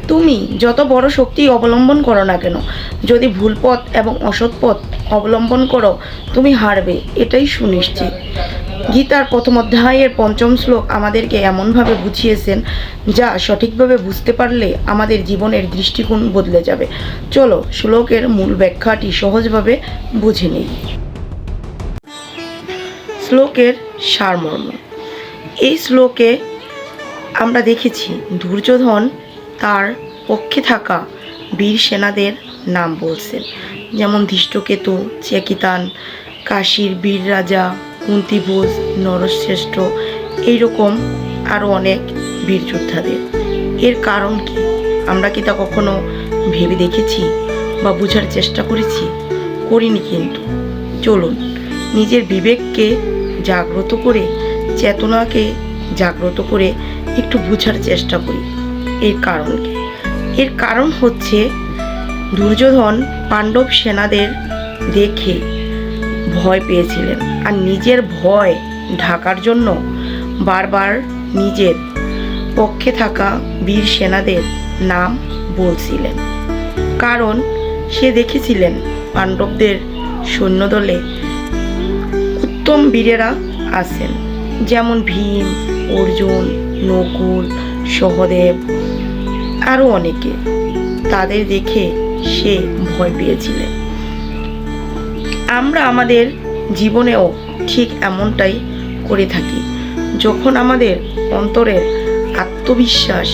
তুমি যত বড় শক্তি অবলম্বন করো না কেন, যদি ভুল পথ এবং অসৎ পথ অবলম্বন করো তুমি হারবে, এটাই সুনিশ্চিত। গীতার প্রথম অধ্যায়ের পঞ্চম শ্লোক আমাদেরকে এমনভাবে বুঝিয়েছেন যা সঠিকভাবে বুঝতে পারলে আমাদের জীবনের দৃষ্টিকোণ বদলে যাবে। চলো শ্লোকের মূল ব্যাখ্যাটি সহজভাবে বুঝে নিই। শ্লোকের সারমর্ম। এই শ্লোকে আমরা দেখেছি দুর্যোধন তার পক্ষে থাকা বীর সেনাদের নাম বলছেন, যেমন ধৃষ্টকেতু, চেকিতান, কাশীর বীর রাজা, কুন্তিভোজ, নরশ্রেষ্ঠ, এইরকম আরও অনেক বীর যোদ্ধাদের। এর কারণ কি? আমরা কি তা কখনো ভেবে দেখেছি বা বোঝার চেষ্টা করেছি? করিনি। কিন্তু চলুন নিজের বিবেককে জাগ্রত করে, চেতনাকে জাগ্রত করে একটু বোঝার চেষ্টা করি এর কারণ কি। এর কারণ হচ্ছে দুর্যোধন পাণ্ডব সেনাদের দেখে ভয় পেয়েছিলেন, আর নিজের ভয় ঢাকার জন্য বারবার নিজের পক্ষে থাকা বীর সেনাদের নাম বলছিলেন। কারণ সে দেখেছিলেন পাণ্ডবদের সৈন্যদলে উত্তম বীরেরা আছেন, যেমন ভীম, অর্জুন, নকুল, সহদেব, আরও অনেকে। তাদের দেখে সে ভয় পেয়েছিলেন। আমরা আমাদের জীবনেও ঠিক এমনটাই করে থাকি। যখন আমাদের অন্তরের আত্মবিশ্বাস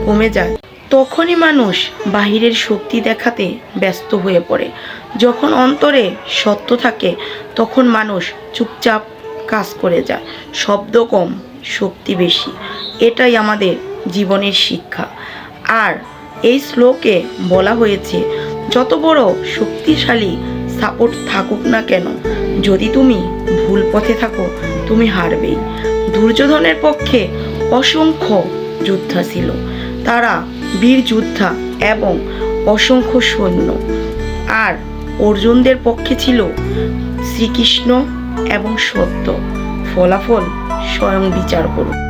কমে যায় তখনই মানুষ বাহিরের শক্তি দেখাতে ব্যস্ত হয়ে পড়ে। যখন অন্তরে সত্য থাকে তখন মানুষ চুপচাপ কাজ করে যায়। শব্দ কম, শক্তি বেশি, এটাই আমাদের জীবনের শিক্ষা। আর এই শ্লোকে বলা হয়েছে যত বড় শক্তিশালী সাপোর্ট থাকুক না কেন, যদি তুমি ভুল পথে থাকো তুমি হারবেই। দুর্যোধনের পক্ষে অসংখ্য যোদ্ধা ছিল, তারা বীর যোদ্ধা এবং অসংখ্য সৈন্য। আর অর্জুনদের পক্ষে ছিল শ্রীকৃষ্ণ এবং সত্য। ফলাফল স্বয়ং বিচার করুন।